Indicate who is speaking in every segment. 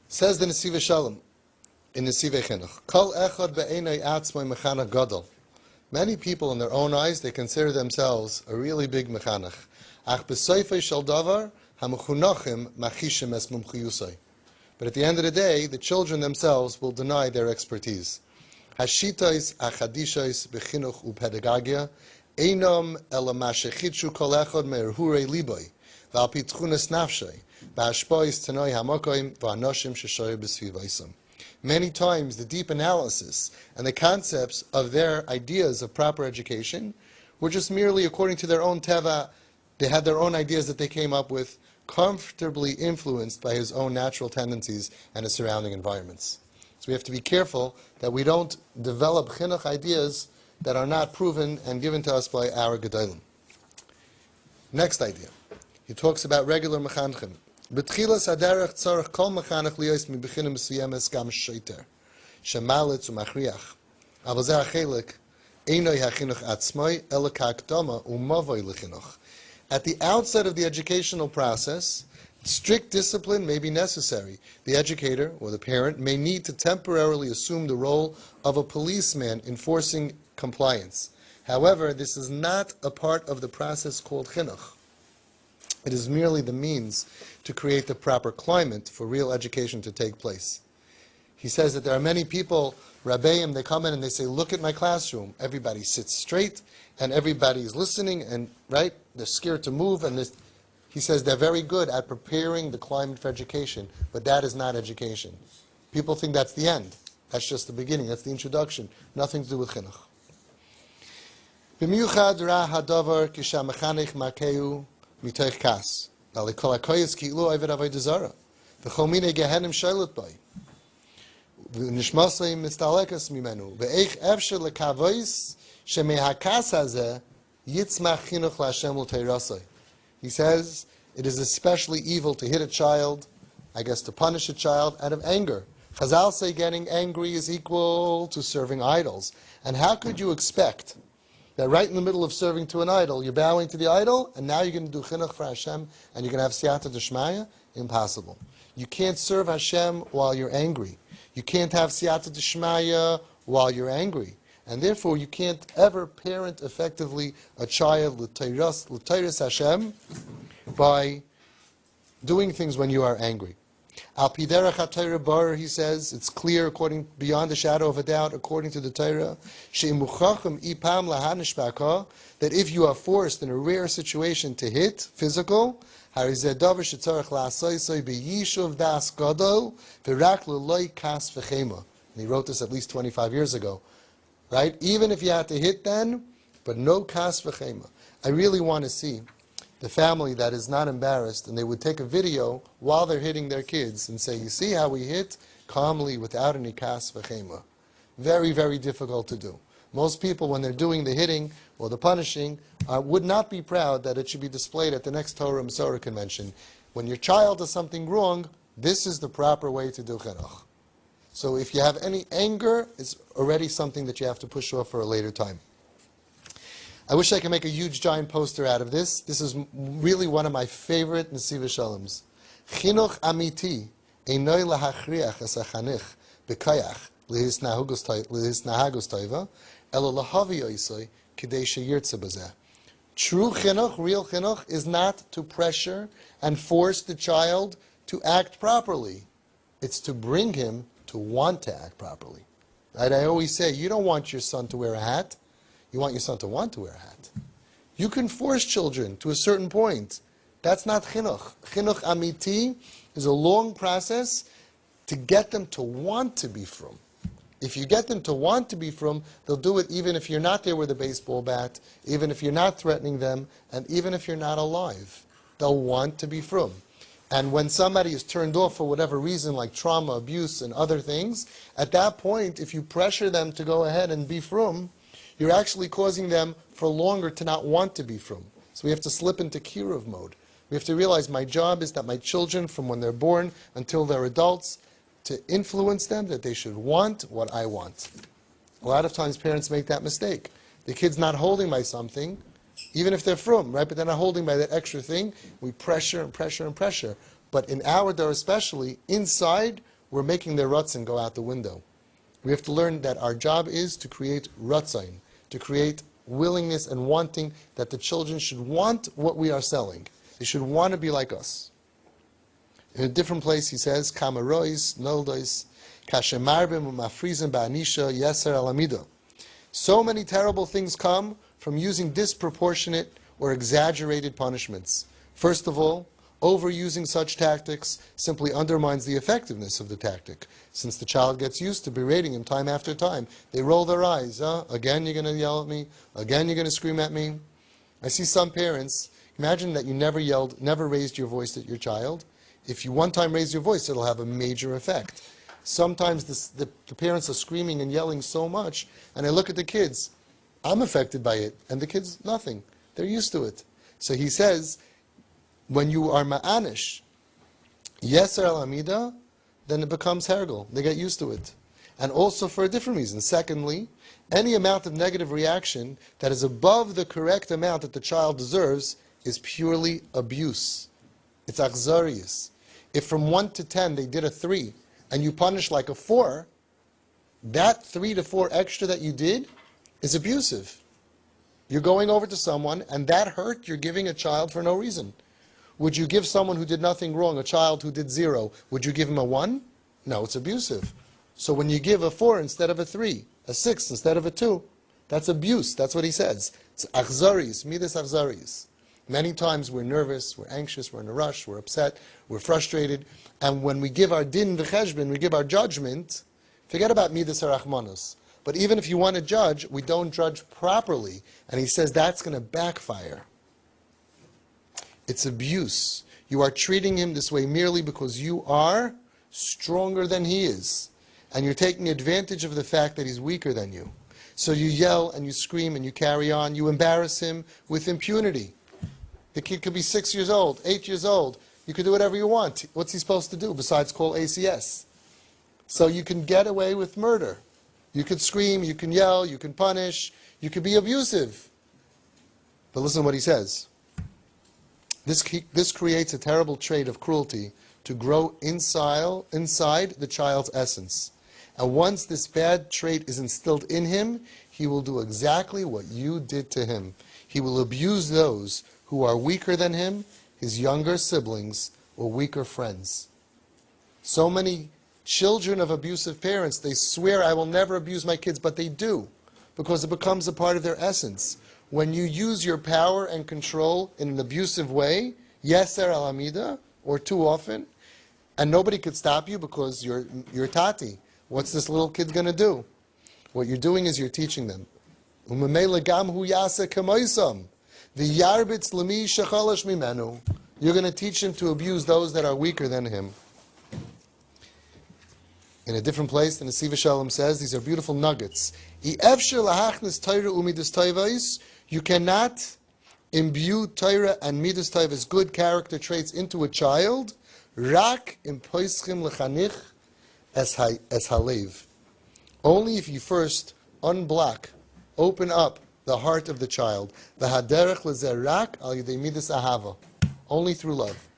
Speaker 1: Says the Nesivas Shalom in Nesivas Chinuch, Kol echad be'enei atzmai mechanach gadol. Many people in their own eyes, they consider themselves a really big mechanach. Ach b'soifei shel davar hamechunachim machishim es mumchiyusai. But at the end of the day, the children themselves will deny their expertise. Hashitais achadishais b'chinuch u'pedagogia einom ela mashechitshu kol echad me'erhurei liboi v'al pi tchunas nafshay v'hashpois tanoi hamokoim v'anoshim sheshoyer b'svivaisam. Many times the deep analysis and the concepts of their ideas of proper education were just merely according to their own teva. They had their own ideas that they came up with, comfortably influenced by his own natural tendencies and his surrounding environments. So we have to be careful that we don't develop chinuch ideas that are not proven and given to us by our gedolim. Next idea. He talks about regular mechanchim. Betchilas haderech tzarech kol mechanech liyos mibechina mesuyemes gam shoiter shemalitz umachriach aval zeh hachelik einoi hachinuch atzmoi ela ka'akdama umavoi lechinuch. At the outset of the educational process, strict discipline may be necessary. The educator or the parent may need to temporarily assume the role of a policeman enforcing compliance. However, this is not a part of the process called chinuch. It is merely the means to create the proper climate for real education to take place. He says that there are many people, Rabbeim, they come in and they say, look at my classroom. Everybody sits straight and everybody's listening and, right, they're scared to move. And he says they're very good at preparing the climate for education, but that is not education. People think that's the end. That's just the beginning. That's the introduction. Nothing to do with chinuch. B'miuchad ra hadavar kisha mechanech makeu mitoich kas. V'alikol hakoyes ki'lu oived avodah zara. V'chol minei gehenim shoylot bai. V'nishmasei mistalekas mimenu. V'eich efsher lekavois shemehakas hazeh yitzmach chinuch la'Hashem l'teirasai. He says it is especially evil to hit a child, I guess to punish a child, out of anger. Chazal say getting angry is equal to serving idols. And how could you expect that right in the middle of serving to an idol, you're bowing to the idol, and now you're going to do chinuch for Hashem, and you're going to have siyata d'shmaya? Impossible. You can't serve Hashem while you're angry. You can't have siyata d'shmaya while you're angry. And therefore, you can't ever parent effectively a child l'teiras Hashem by doing things when you are angry. Al pi derech haTorah bar, he says, it's clear, according beyond the shadow of a doubt, according to the Torah, she'imuchachem ipam lahanish baka, that if you are forced in a rare situation to hit, physical, harizeh davar shetzarech la'asoisoi b'yishuv das gadol v'rak l'loi kas v'chema. And he wrote this at least 25 years ago. Right? Even if you had to hit then, but no kas v'chema. I really want to see the family that is not embarrassed, and they would take a video while they're hitting their kids and say, you see how we hit calmly without any kas v'chema. Very, very difficult to do. Most people, when they're doing the hitting or the punishing, would not be proud that it should be displayed at the next Torah Masorah convention. When your child does something wrong, this is the proper way to do chinuch. So if you have any anger, it's already something that you have to push off for a later time. I wish I could make a huge giant poster out of this. This is really one of my favorite Nesivas Shaloms. Chinuch amiti einoi lahachriach es hachanich b'kayach lehis nahagos toiva elo lahavi oisoi kidei sheyirtze bazeh. True chinuch, real chinuch, is not to pressure and force the child to act properly. It's to bring him to want to act properly. Right? I always say, you don't want your son to wear a hat. You want your son to want to wear a hat. You can force children to a certain point. That's not chinuch. Chinuch amiti is a long process to get them to want to be frum. If you get them to want to be frum, they'll do it even if you're not there with a baseball bat, even if you're not threatening them, and even if you're not alive. They'll want to be frum. And when somebody is turned off for whatever reason, like trauma, abuse, and other things, at that point, if you pressure them to go ahead and be frum, you're actually causing them for longer to not want to be frum. So we have to slip into kiruv mode. We have to realize my job is that my children, from when they're born until they're adults, to influence them that they should want what I want. A lot of times parents make that mistake. The kid's not holding by something, even if they're frum, right? But they're not holding by that extra thing. We pressure and pressure and pressure. But in our door especially, inside, we're making their ratzon go out the window. We have to learn that our job is to create ratzon, to create willingness and wanting, that the children should want what we are selling. They should want to be like us. In a different place, he says, Kamarois, Noldois, Kashemarbim, Mafrizim, Ba'anisha, Yeser Alamido. So many terrible things come from using disproportionate or exaggerated punishments. First of all, overusing such tactics simply undermines the effectiveness of the tactic. Since the child gets used to berating him time after time, they roll their eyes. Again you're going to yell at me? Again you're going to scream at me? I see some parents, imagine that you never yelled, never raised your voice at your child. If you one time raise your voice, it'll have a major effect. Sometimes the parents are screaming and yelling so much, and I look at the kids. I'm affected by it, and the kids, nothing. They're used to it. So he says, when you are ma'anish, yeser al amida, then it becomes hergel. They get used to it. And also for a different reason. Secondly, any amount of negative reaction that is above the correct amount that the child deserves is purely abuse. It's achzarius. If from 1 to 10 they did a 3, and you punish like a 4, that 3 to 4 extra that you did is abusive. You're going over to someone, and that hurt you're giving a child for no reason. Would you give someone who did nothing wrong, a child who did 0, would you give him a 1? No, it's abusive. So when you give a 4 instead of a 3, a 6 instead of a 2, that's abuse. That's what he says. It's achzarius, midas achzarius. Many times we're nervous, we're anxious, we're in a rush, we're upset, we're frustrated, and when we give our din v'cheshbon, we give our judgment, forget about midas harachmanos. But even if you want to judge, we don't judge properly, and he says that's going to backfire. It's abuse. You are treating him this way merely because you are stronger than he is, and you're taking advantage of the fact that he's weaker than you. So you yell and you scream and you carry on, you embarrass him with impunity. The kid could be 6 years old, 8 years old. You could do whatever you want. What's he supposed to do besides call ACS? So you can get away with murder. You could scream, you can yell, you can punish, you could be abusive. But listen to what he says. This creates a terrible trait of cruelty to grow inside the child's essence. And once this bad trait is instilled in him, he will do exactly what you did to him. He will abuse those who are weaker than him, his younger siblings, or weaker friends. So many children of abusive parents, they swear, I will never abuse my kids, but they do, because it becomes a part of their essence. When you use your power and control in an abusive way, yeser al amida, or too often, and nobody could stop you because you're tati. What's this little kid going to do? What you're doing is you're teaching them. You're going to teach him to abuse those that are weaker than him. In a different place, the Nesivas Shalom says, these are beautiful nuggets. You cannot imbue Torah and Midas Taiva's good character traits into a child, rak im poischim lechanich es halev. Only if you first unblock, open up the heart of the child. V'haderech lezerak al yidei midas ahava. Only through love.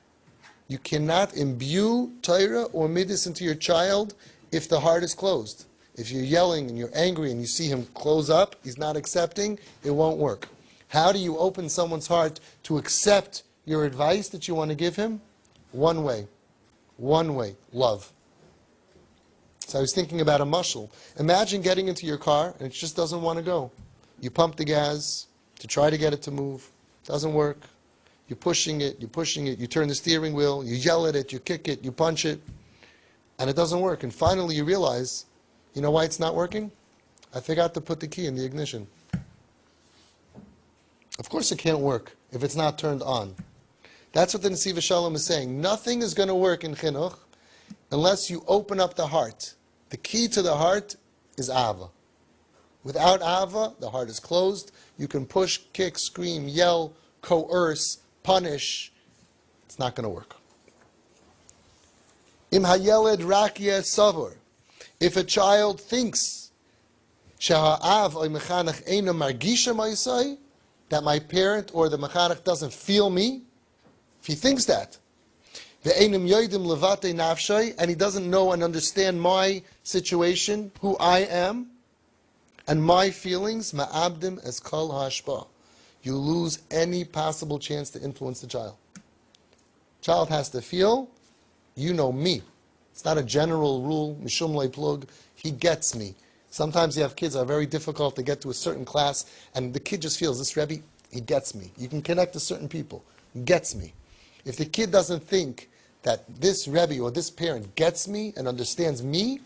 Speaker 1: You cannot imbue Torah or midas into your child if the heart is closed. If you're yelling and you're angry and you see him close up, he's not accepting, it won't work. How do you open someone's heart to accept your advice that you want to give him? One way. One way. Love. So I was thinking about a mushal. Imagine getting into your car and it just doesn't want to go. You pump the gas to try to get it to move. Doesn't work. You're pushing it, you turn the steering wheel, you yell at it, you kick it, you punch it, and it doesn't work. And finally you realize, you know why it's not working? I forgot to put the key in the ignition. Of course it can't work if it's not turned on. That's what the Nesivas Shalom is saying. Nothing is going to work in Chinuch unless you open up the heart. The key to the heart is Ava. Without Ava, the heart is closed. You can push, kick, scream, yell, coerce, punish. It's not going to work. Im hayeled rakia savor. If a child thinks sheha'av oy mechanech eino margisha ma'isai, that my parent or the mechanech doesn't feel me, if he thinks that, Ve'enim yoidim levate nafshay, and he doesn't know and understand my situation, who I am, and my feelings, ma'abdim es kol hashpa. You lose any possible chance to influence the child. Child has to feel, you know me. It's not a general rule, mishum loy plug, he gets me. Sometimes you have kids that are very difficult to get to a certain class, and the kid just feels, this Rebbe, he gets me. You can connect to certain people, gets me. If the kid doesn't think that this Rebbe or this parent gets me and understands me,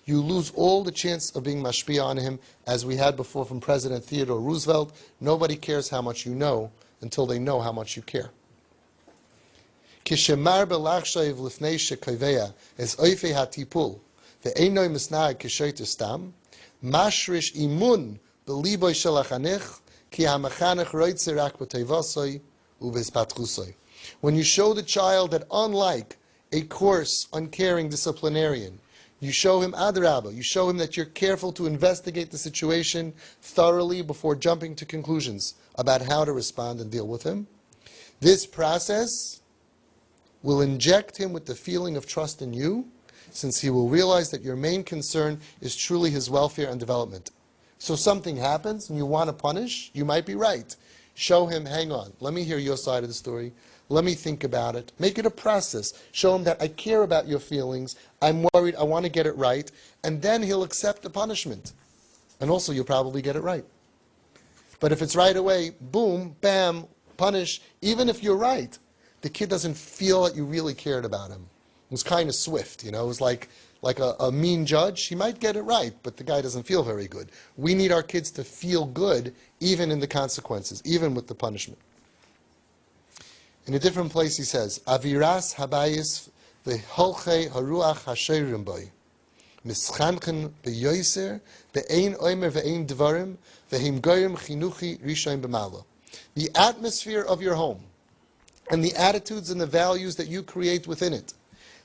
Speaker 1: you lose all the chance of being mashpia on him, as we had before from President Theodore Roosevelt. Nobody cares how much you know until they know how much you care. Kishemar belachshav lifnei shekavea es oife hatipul ve'enoi misnag kishoyter stam mashrish imun beliboy shel hachanich ki hamachanech roitze rak b'tevasoi u'v'espatchusoi. When you show the child that unlike a coarse, uncaring disciplinarian, you show him adrabah, you show him that you're careful to investigate the situation thoroughly before jumping to conclusions about how to respond and deal with him. This process will inject him with the feeling of trust in you, since he will realize that your main concern is truly his welfare and development. So something happens and you want to punish, you might be right. Show him, hang on, let me hear your side of the story. Let me think about it. Make it a process. Show him that I care about your feelings. I'm worried. I want to get it right. And then he'll accept the punishment. And also, you'll probably get it right. But if it's right away, boom, bam, punish, even if you're right, the kid doesn't feel that you really cared about him. It was kind of swift, It was like a mean judge. He might get it right, but the guy doesn't feel very good. We need our kids to feel good, even in the consequences, even with the punishment. In a different place he says, Aviras habayis v'holchei haruach hasherim boy, mischanchen beyoser, ve'ein oimer ve'ein dvarim, ve'him goyim chinuchi rishon b'mala. The atmosphere of your home and the attitudes and the values that you create within it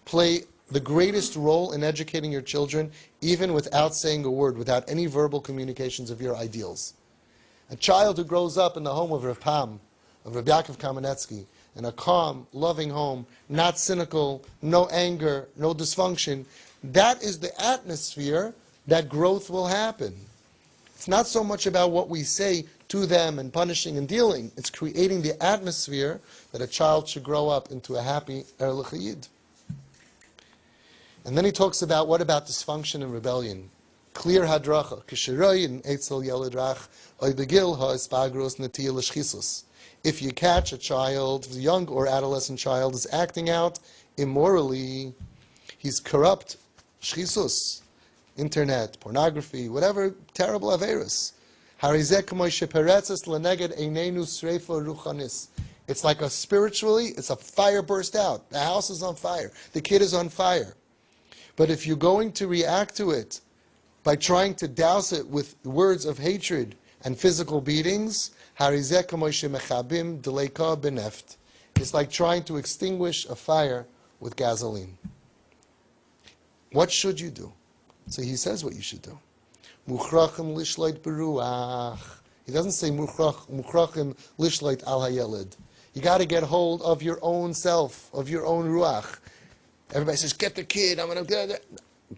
Speaker 1: play the greatest role in educating your children, even without saying a word, without any verbal communications of your ideals. A child who grows up in the home of Rav Pam, of Rav Yaakov Kamenetsky, in a calm, loving home, not cynical, no anger, no dysfunction, that is the atmosphere that growth will happen. It's not so much about what we say to them and punishing and dealing. It's creating the atmosphere that a child should grow up into a happy Erlich Yid. And then he talks about, what about dysfunction and rebellion? Clear hadracha. Kishiroyin etzel yelidrach oibegil ha'espagros netiyah l'shchisus. If you catch a child, a young or adolescent child, is acting out immorally, he's corrupt, shchisus, internet, pornography, whatever terrible averis. It's like it's a fire burst out. The house is on fire. The kid is on fire. But if you're going to react to it by trying to douse it with words of hatred and physical beatings, it's like trying to extinguish a fire with gasoline. What should you do? So he says what you should do. He doesn't say muchrachim lishloit al hayelid. You got to get hold of your own self, of your own ruach. Everybody says, get the kid, I'm going to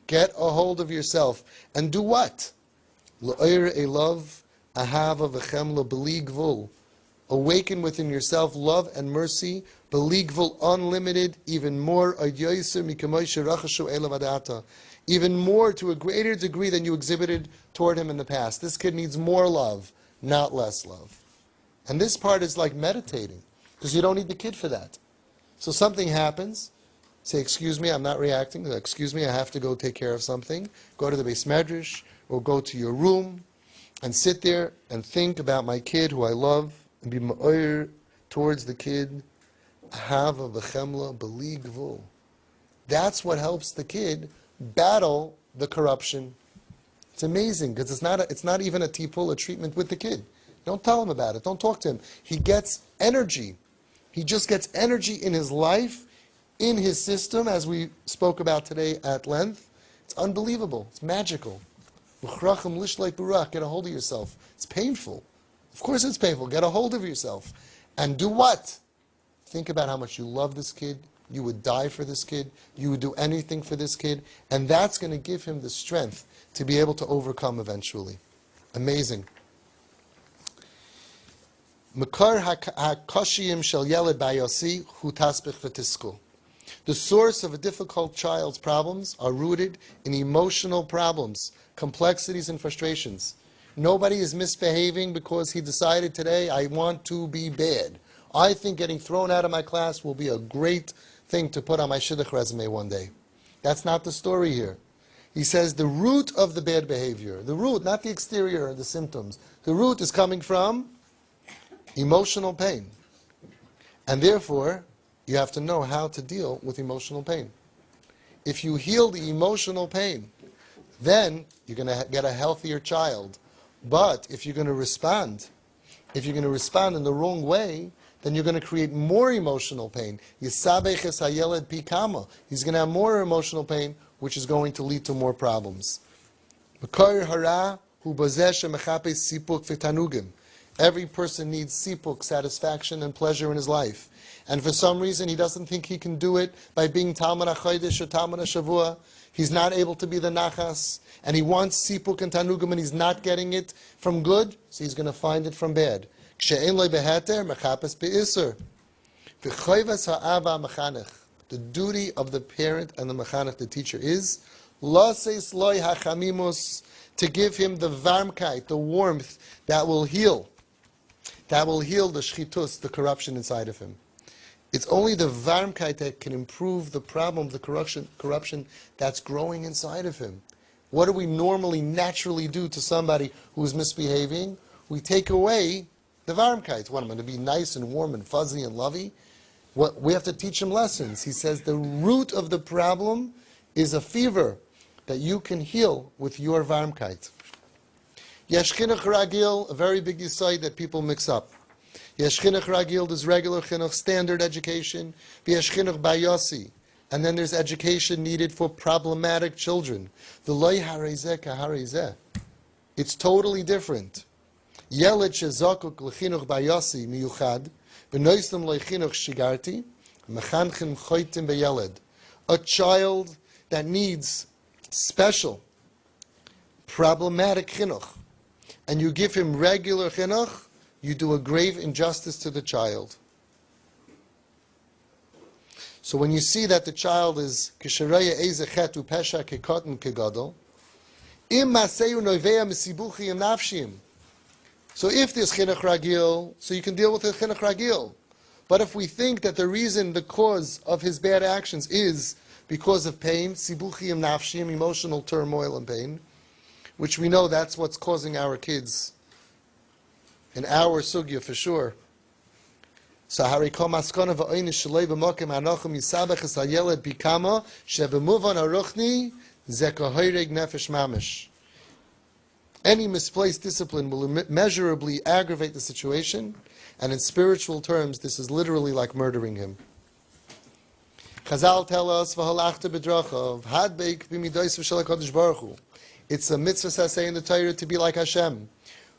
Speaker 1: get a hold of yourself. And do what? L'oir a love, ahava v'chemla b'li gvul. Awaken within yourself love and mercy, b'li gvul, unlimited, even more, even more, to a greater degree than you exhibited toward him in the past. This kid needs more love, not less love. And this part is like meditating, because you don't need the kid for that. So something happens, say, excuse me, I'm not reacting, excuse me, I have to go take care of something. Go to the Beis Medrash, or go to your room, and sit there and think about my kid who I love, and be ma'oyer towards the kid. Ahava v'chemla b'li gvul. That's what helps the kid battle the corruption. It's amazing, because it's not even a tipul, a treatment with the kid. Don't tell him about it. Don't talk to him. He gets energy. He just gets energy in his life, in his system, as we spoke about today at length. It's unbelievable. It's magical. Get a hold of yourself. It's painful. Of course it's painful. Get a hold of yourself. And do what? Think about how much you love this kid. you would die for this kid, you would do anything for this kid, and that's going to give him the strength to be able to overcome eventually. Amazing. Makar hakashiyim shel yeled bayosi hu tasbich v'tiskul. The source of a difficult child's problems are rooted in emotional problems, complexities, and frustrations. Nobody is misbehaving because he decided today, I want to be bad. I think getting thrown out of my class will be a great thing to put on my shidduch resume one day. That's not the story here. He says the root of the bad behavior, the root, not the exterior or the symptoms, the root is coming from emotional pain. And therefore, you have to know how to deal with emotional pain. If you heal the emotional pain, then you're going to get a healthier child. But if you're going to respond in the wrong way, then you're going to create more emotional pain. Yisabeches hayeled pi kama. He's going to have more emotional pain, which is going to lead to more problems. Makar hara hu bazeh shemechapes sipuk v'tanugim. Every person needs sipuk, satisfaction and pleasure in his life. And for some reason, he doesn't think he can do it by being Talmud HaChodesh or Talmud HaShavua. He's not able to be the Nachas. And he wants sipuk and tanugim, and he's not getting it from good, so he's going to find it from bad. The duty of the parent and the mechanech, the teacher, is to give him the varmkeit, the warmth that will heal the shchitus, the corruption inside of him. It's only the varmkeit that can improve the problem, the corruption that's growing inside of him. What do we normally, naturally do to somebody who's misbehaving? We take away the varmkeit. What, I'm going to be nice and warm and fuzzy and lovey? We have to teach him lessons. He says the root of the problem is a fever that you can heal with your varmkeit. Yesh chinuch ragil, a very big yesod that people mix up. Yesh chinuch ragil, there's regular chinuch, standard education. Yesh chinuch bayosi. And then there's education needed for problematic children. The loy harezeh kaharezeh. It's totally different. Yeled shezakuk l'chinuch bayosi miyuchad, b'noisem loy chinuch shigarti, mechanchim choytim beyeled. A child that needs special, problematic chinuch, and you give him regular chinuch, you do a grave injustice to the child. So when you see that the child is kisharaya ezechetu pesha kekotin kegadol, im maseyu noivea misibuchi im nafshim. So if there's chinuch ragil, so you can deal with the chinuch ragil. But if we think that the reason, the cause of his bad actions is because of pain, sibuchi im nafshim, emotional turmoil and pain, which we know that's what's causing our kids in our sugya for sure. So hariko maskana va'oinish shalei b'mokim anochem yisabach es hayeled bikama shebemuvan aruchni zekahoyreg nefesh mamish. Any misplaced discipline will immeasurably aggravate the situation, and in spiritual terms, this is literally like murdering him. Chazal tell us v'halachta b'drachav hadbeik b'midos v'shel HaKadosh Baruch Hu. It's a mitzvah saseh in the Torah to be like Hashem.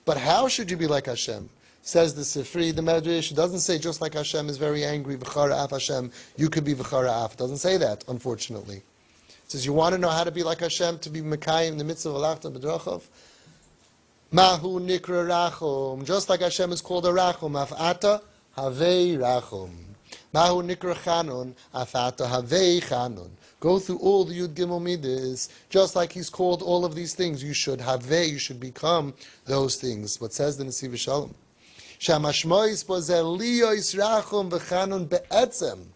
Speaker 1: But how should you be like Hashem? Says the Sifri, the Medrash. It doesn't say just like Hashem is very angry, v'chara af Hashem, you could be v'chara af. It doesn't say that, unfortunately. It says you want to know how to be like Hashem, to be Mekayim, the mitzvah of Alachta b'drachav. Mahu nikra rachum. Just like Hashem is called a rachum, af'ata havei rachum. Mahu nikra chanun, af'ata havei chanun. Go through all the Yud Gimel Midas, just like he's called all of these things. You should have, you should become those things. What says the Nesivas Shalom? Shamashmois pozel liyois rachum v'chanun be'etzem.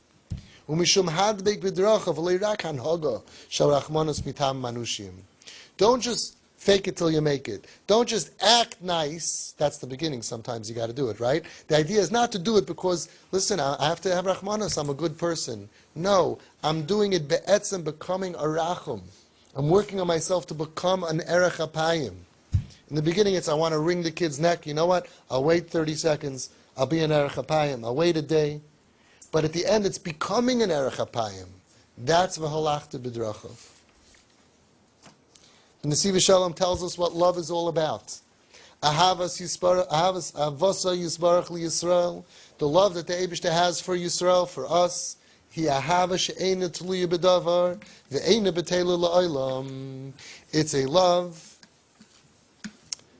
Speaker 1: Umishum hadbek b'drachav v'leirak hanhoga shal rachmanos mitam manushim. Don't just fake it till you make it. Don't just act nice. That's the beginning. Sometimes you got to do it, right? The idea is not to do it because, listen, I have to have rachmanos, I'm a good person. No, I'm doing it be'etzem, becoming a rachum. I'm working on myself to become an erech apayim. In the beginning, it's I want to wring the kid's neck. You know what? I'll wait 30 seconds. I'll be an erech apayim. I'll wait a day. But at the end, it's becoming an erech apayim. That's v'halachta b'drachav. And the Nesivas Shalom tells us what love is all about. Avasa Yisbarach li Yisrael, the love that the Eibishter has for Yisrael, for us. Hi ahava she'eina tluya b'davar ve'eina b'teila la'olam. It's a love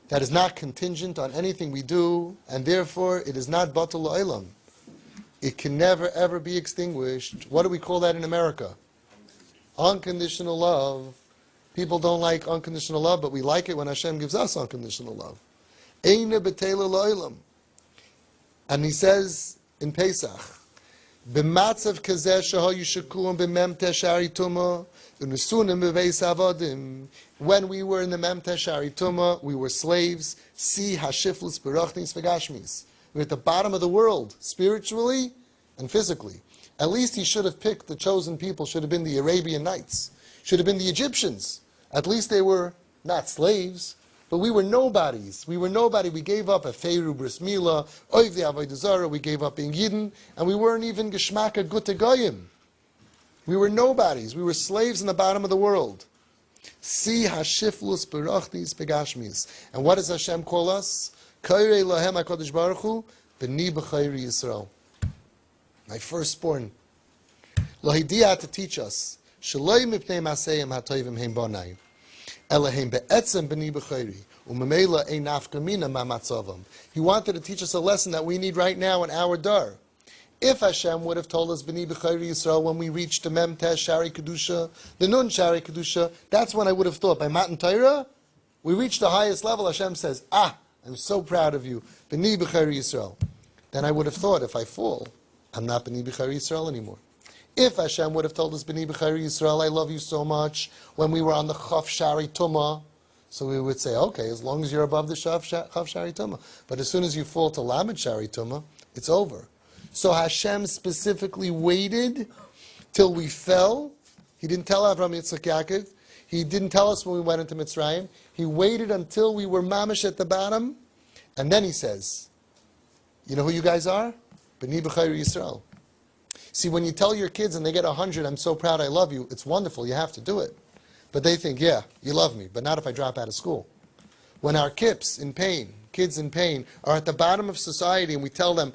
Speaker 1: that is not contingent on anything we do, and therefore it is not batal la'olam. It can never ever be extinguished. What do we call that in America? Unconditional love. People don't like unconditional love, but we like it when Hashem gives us unconditional love. Eina b'teila la'olam. And he says in Pesach, b'matzav kazeh shehoyu shekuim b'mem teshari tumah u'nesunim b'veis avodim. When we were in the mem teshari tumah, we were slaves. Si hashiflus b'rochnis v'gashmis. We're at the bottom of the world, spiritually and physically. At least he should have picked the chosen people, should have been the Arabian Nights, should have been the Egyptians. At least they were not slaves, but we were nobodies. We were nobody. We gave up a Feiru Bris Mila, Oivdi Avodah Zarah, we gave up being Yidden, and we weren't even Geschmaka Gute Goyim. We were nobodies. We were slaves in the bottom of the world. Si hashiflus berachnis begashmis. And what does Hashem call us? Kairei lahem HaKadosh Baruch Hu, b'ni b'chayri Yisrael. My firstborn. Lohidiyah to teach us. Shaloi mipnei maseyim hatoivim heim bonai. Elohim be'etzem b'ni b'chayri. U'memela ein nafkamina ma'matzavam. He wanted to teach us a lesson that we need right now in our dar. If Hashem would have told us b'ni b'chayri Yisrael when we reached the Mem Tesh Shari Kedusha, the Nun Shari Kedusha, that's when I would have thought. By Matan Torah, we reached the highest level. Hashem says, I'm so proud of you. B'ni b'chayri Yisrael. Then I would have thought, if I fall, I'm not b'ni b'chayri Yisrael anymore. If Hashem would have told us, b'ni b'chayri Yisrael, I love you so much, when we were on the Chaf Shari Tumah, so we would say, okay, as long as you're above the Chaf Shari Tumah. But as soon as you fall to Lamed Shari Tumah, it's over. So Hashem specifically waited till we fell. He didn't tell Avraham, Yitzchak, Yaakov. He didn't tell us when we went into Mitzrayim. He waited until we were mamish at the bottom, and then he says, you know who you guys are? B'ni b'chayri Yisrael. See, when you tell your kids and they get 100, I'm so proud, I love you, it's wonderful, you have to do it. But they think, yeah, you love me, but not if I drop out of school. When our kids in pain, are at the bottom of society and we tell them,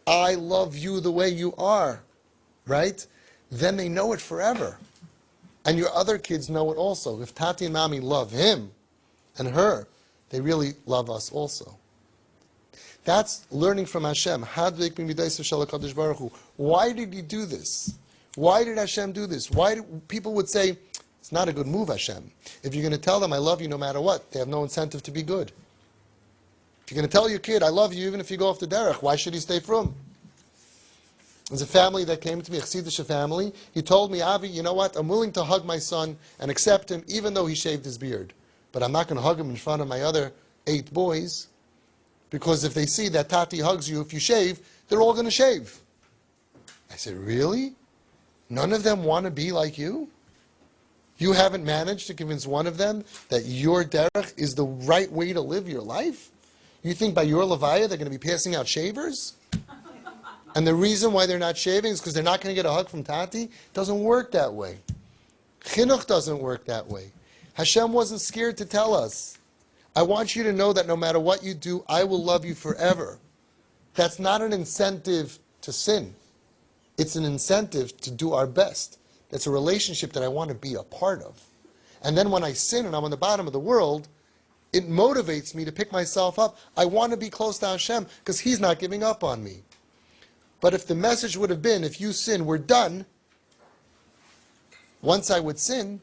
Speaker 1: I love you the way you are, right? Then they know it forever. And your other kids know it also. If Tati and Mami love him and her, they really love us also. That's learning from Hashem. Why did he do this? Why did Hashem do this? People would say, it's not a good move, Hashem. If you're going to tell them, I love you no matter what, they have no incentive to be good. If you're going to tell your kid, I love you even if you go off the derech, why should he stay from? There's a family that came to me, a Chassidish family. He told me, Avi, you know what? I'm willing to hug my son and accept him even though he shaved his beard. But I'm not going to hug him in front of my other 8 boys. Because if they see that Tati hugs you if you shave, they're all going to shave. I said, really? None of them want to be like you? You haven't managed to convince one of them that your derech is the right way to live your life? You think by your levaya they're going to be passing out shavers? And the reason why they're not shaving is because they're not going to get a hug from Tati? It doesn't work that way. Chinuch doesn't work that way. Hashem wasn't scared to tell us, I want you to know that no matter what you do, I will love you forever. That's not an incentive to sin. It's an incentive to do our best. That's a relationship that I want to be a part of. And then when I sin and I'm on the bottom of the world, it motivates me to pick myself up. I want to be close to Hashem because He's not giving up on me. But if the message would have been, if you sin, we're done. Once I would sin,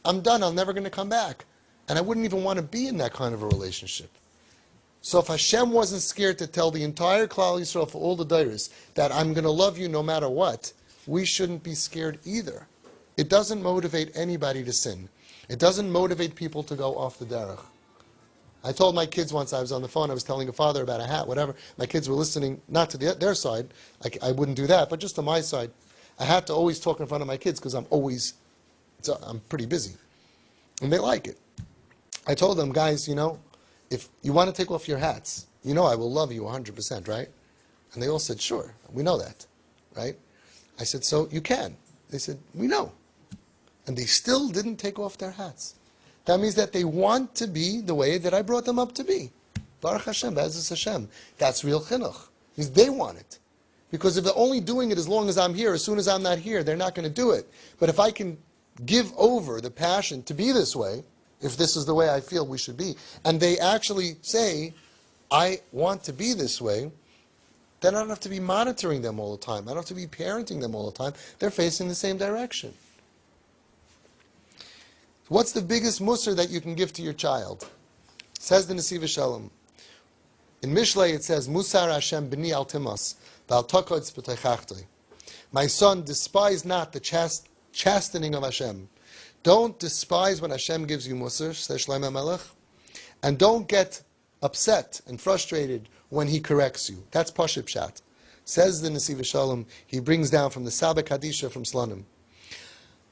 Speaker 1: I'm done. I'm never going to come back. And I wouldn't even want to be in that kind of a relationship. So if Hashem wasn't scared to tell the entire Klal Yisrael for all the dairies that I'm going to love you no matter what, we shouldn't be scared either. It doesn't motivate anybody to sin. It doesn't motivate people to go off the derech. I told my kids once, I was on the phone, I was telling a father about a hat, whatever. My kids were listening, not to their side. I wouldn't do that, but just to my side. I had to always talk in front of my kids because I'm pretty busy. And they like it. I told them, guys, if you want to take off your hats, I will love you 100%, right? And they all said, sure, we know that, right? I said, so you can. They said, we know. And they still didn't take off their hats. That means that they want to be the way that I brought them up to be. Baruch Hashem, Be'ezus Hashem. That's real chinuch. Because they want it. Because if they're only doing it as long as I'm here, as soon as I'm not here, they're not going to do it. But if I can give over the passion to be this way, if this is the way I feel we should be, and they actually say, I want to be this way, then I don't have to be monitoring them all the time. I don't have to be parenting them all the time. They're facing the same direction. What's the biggest musar that you can give to your child? Says the Nesivas Shalom. In Mishlei it says, Musar Hashem b'ni al timas, v'al takodz b'teichachtoi. My son, despise not the chastening of Hashem. Don't despise when Hashem gives you musar, says Shlomo Melech, and don't get upset and frustrated when He corrects you. That's Pashut Pshat. Says the Nesivas Shalom, he brings down from the Sabbath Kadisha from Slonim.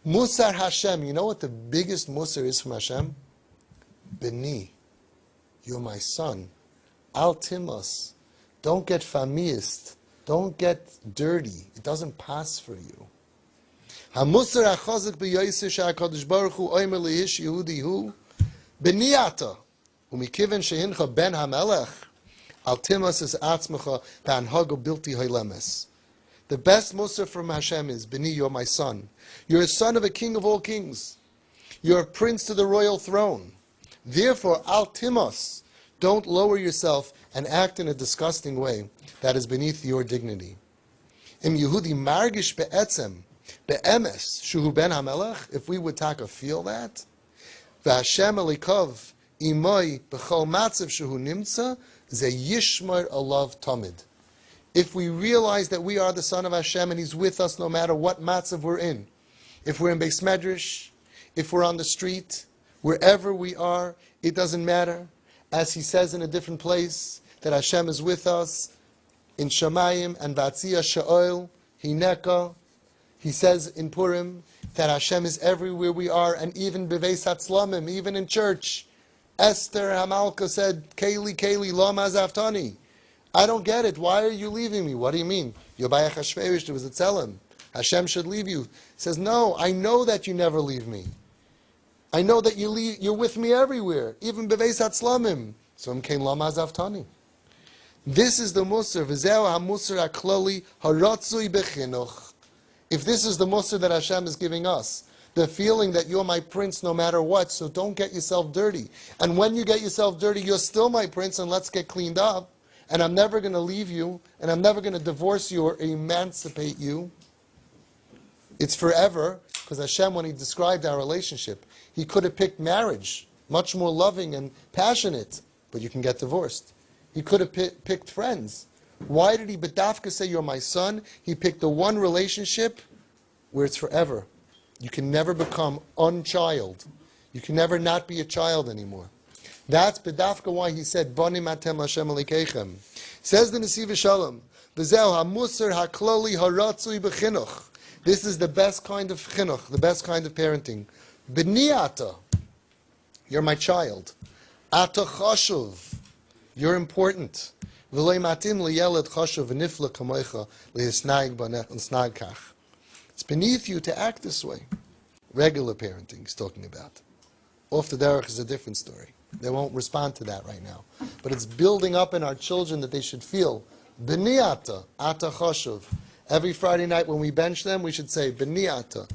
Speaker 1: Musar Hashem, you know what the biggest musar is from Hashem? B'ni, you're my son. Al timos, don't get famist, don't get dirty. It doesn't pass for you. HaMusar HaChazik b'Yosef she'HaKadosh Baruch Hu oimer le'ish Yehudi hu b'ni ata u'mikiven shehincha ben HaMelech al timos es atzmecha b'anhago bilti hoilemes. The best musar from Hashem is, B'ni, you're my son. You're a son of a king of all kings. You're a prince to the royal throne. Therefore, al timos, don't lower yourself and act in a disgusting way that is beneath your dignity. Im Yehudi margish be'etzem, be'emes, shuhu ben HaMelech, if we would feel that, v'Hashem elikov, imoy, b'chol matzav shuhu nimtza, ze yishmar alav tamid. If we realize that we are the son of Hashem and He's with us no matter what matzav we're in, if we're in Beis Medrash, if we're on the street, wherever we are, it doesn't matter. As He says in a different place, that Hashem is with us in Shamayim and Vatzia Sha'ol, Hineka. He says in Purim that Hashem is everywhere we are, and even Beveis Hatzlamim, even in church. Esther Hamalka said, Keli, Keli, Lama Zaftani. I don't get it. Why are you leaving me? What do you mean? Yobayach Hashverish, there was a tzelem. Hashem should leave you. He says, no, I know that you never leave me. I know that you're with me everywhere, even Beveis Hatzlamim. So came Lama Zaftani. This is the musar. V'zeu ha-musar ha-kloli haratzui bechinuch. If this is the musar that Hashem is giving us, the feeling that you're my prince no matter what, so don't get yourself dirty. And when you get yourself dirty, you're still my prince, and let's get cleaned up. And I'm never going to leave you, and I'm never going to divorce you or emancipate you. It's forever, because Hashem, when He described our relationship, He could have picked marriage, much more loving and passionate, but you can get divorced. He could have picked friends. Why did He bedafka say you're my son? He picked the one relationship where it's forever. You can never become unchild. You can never not be a child anymore. That's bedafka why He said, Banim atem Hashem alikeichem. Says the Nesivas Shalom, V'zeu ha-musar ha-kloli haratzui b'chinuch. This is the best kind of chinuch, the best kind of parenting. B'ni ata, you're my child. Ata chashuv, you're important. V'loi matim liyeled chashuv v'nifla kamoicha lihisnag b'nag kach. It's beneath you to act this way. Regular parenting He's talking about. Off the derech is a different story. They won't respond to that right now. But it's building up in our children that they should feel, B'ni ata, ata chashuv. Every Friday night when we bench them, we should say, B'ni ata,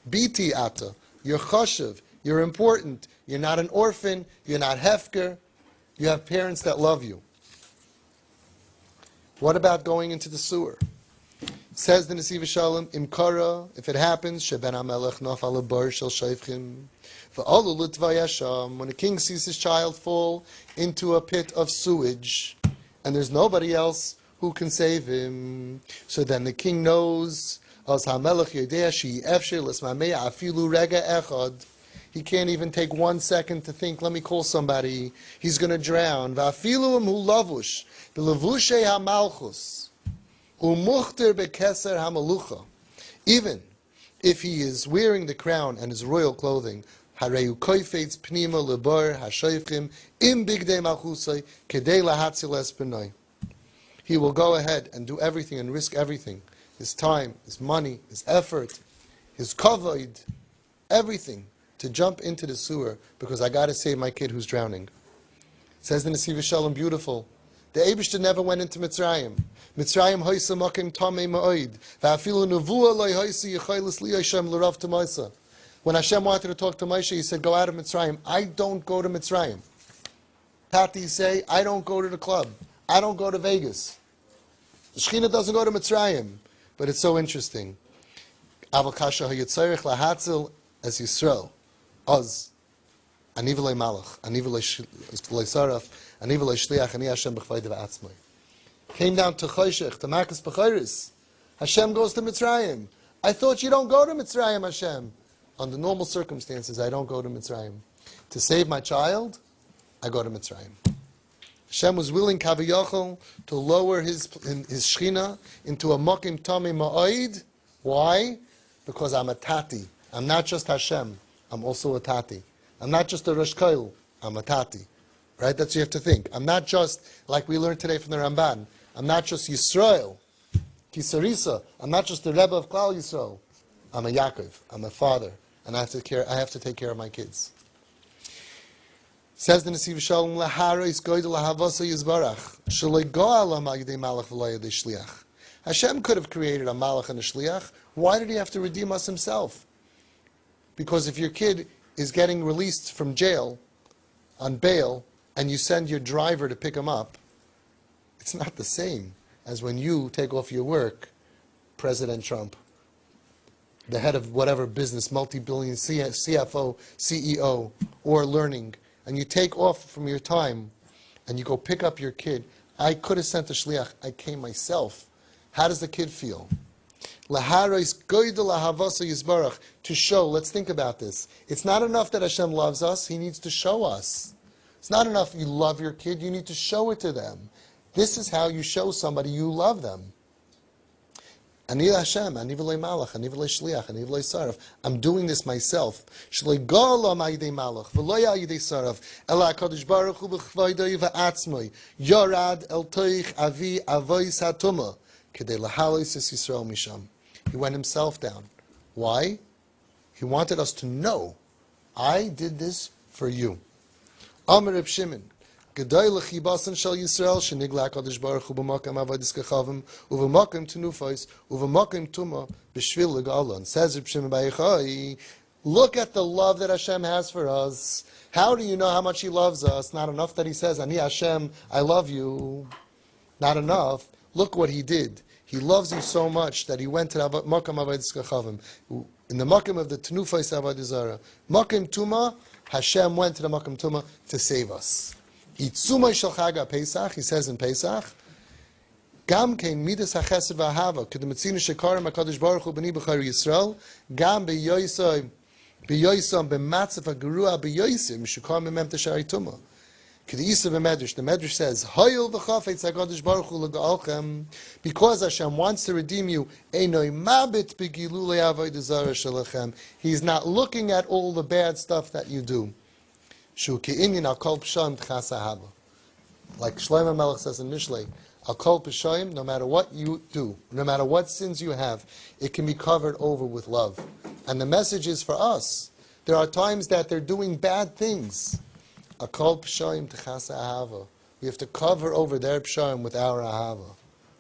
Speaker 1: biti ata, you're chashuv, you're important, you're not an orphan, you're not hefker, you have parents that love you. What about going into the sewer? Says the Nesivas Shalom, Imkara, if it happens, Sheben HaMelech nafal lebar shel shayfchim, v'alu l'tvayasham, when a king sees his child fall into a pit of sewage, and there's nobody else who can save him, so then the king knows, as HaMelech yodea shehi efshir l'smamei afilu rega echad, he can't even take 1 second to think, let me call somebody, he's going to drown. V'afilu hu lavush, b'levushei hamalchus, Umuchter bekeser hamalucha. Even if he is wearing the crown and his royal clothing, hareu koifetz pnima lebar hashayfchim im bigdei malchusay kedei lahatziles benoi. He will go ahead and do everything and risk everything, his time, his money, his effort, his kavod, everything, to jump into the sewer because I got to save my kid who's drowning. It says the Nesivas Shalom, beautiful, The Eibishter never went into Mitzrayim. Mitzrayim hoisa makim tamei ma'oid. Va'afilu nevuah loy hoisa yichaylis li Hashem l'rav t'moisa. When Hashem wanted to talk to Moshe, he said, go out of Mitzrayim. I don't go to Mitzrayim. Tatis say, I don't go to the club. I don't go to Vegas. The Shekhinah doesn't go to Mitzrayim. But it's so interesting. Aval kasha hayitzarich lahatzil as Yisrael. Oz. Ani v'lei malach. Ani v'lei saraf. Ani v'lei shliach. Ani Hashem b'chvayde v'atzmai. Came down to Choshech, to Marcus B'chayris. Hashem goes to Mitzrayim. I thought you don't go to Mitzrayim, Hashem. Under normal circumstances, I don't go to Mitzrayim. To save my child, I go to Mitzrayim. Hashem was willing, Kaviyachol, to lower his Shechina into a Mokim Tami Ma'oid. Why? Because I'm a Tati. I'm not just Hashem, I'm also a Tati. I'm not just a Rosh Koil, I'm a Tati. Right? That's what you have to think. I'm not just, like we learned today from the Ramban, I'm not just Yisrael, Kisarisa. I'm not just the Rebbe of Klal Yisrael. I'm a Yaakov. I'm a father. And I have to take care of my kids. Says the Nesivas Shalom ZY. Hashem could have created a malach and a shliach. Why did he have to redeem us himself? Because if your kid is getting released from jail on bail and you send your driver to pick him up, it's not the same as when you take off your work, President Trump, the head of whatever business, multi-billion CFO, CEO, or learning, and you take off from your time and you go pick up your kid. I could have sent a shliach. I came myself. How does the kid feel? To show, let's think about this. It's not enough that Hashem loves us. He needs to show us. It's not enough you love your kid. You need to show it to them. This is how you show somebody you love them. Ani Hashem, ani v'lei malach, ani v'lei shliach, ani v'lei saraf. I'm doing this myself. Shloi gola ma'yidei malach, v'lo ya'yidei saraf, ela HaKadosh Baruch Hu b'chvaydoi v'atzmoi, yorad el toich avi avois hatuma, kedei lahalos es Yisrael misham. He went himself down. Why? He wanted us to know, I did this for you. Amar Reb Shimon, Gedoy lechibasan shel Yisrael shenigla HaKadosh Baruch Hu b'makom avodas kechavim u'v'makom tunufos u'v'makom tuma b'shvil l'galon. Says Reb Shimon Bar Yochai, look at the love that Hashem has for us. How do you know how much He loves us? Not enough that He says, Ani Hashem, I love you. Not enough. Look what He did. He loves you so much that He went to the makom avodas kechavim. In the makom of the tunufos avodah zarah, makom tuma, Hashem went to the makom tuma to save us. Itzumay shel Chag Pesach, he says in Pesach, Gam kein midas hachesed v'ahava, k'demitzinu shekarim HaKadosh Baruch Hu b'ni b'chayr Yisrael, Gam b'yoysam b'matzef ha'gerua b'yoysim, shekar memem t'shari tumah. K'diisa b'medrash, the medrash says, Hayil v'chafetz HaKadosh Baruch Hu l'ga'alchem, because Hashem wants to redeem you, Einoi mabit b'gilulei avodah zarah shelachem, He's not looking at all the bad stuff that you do. Like Shlomo Melech says in Mishlei, Akol P'shoim, no matter what you do, no matter what sins you have, it can be covered over with love. And the message is for us. There are times that they're doing bad things. Akol P'shoim T'chasa Ahava. We have to cover over their P'shoim with our Ahava.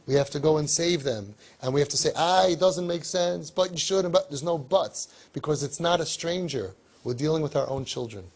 Speaker 1: We have to go and save them. And we have to say, it doesn't make sense, but you shouldn't, but there's no buts. Because it's not a stranger. We're dealing with our own children.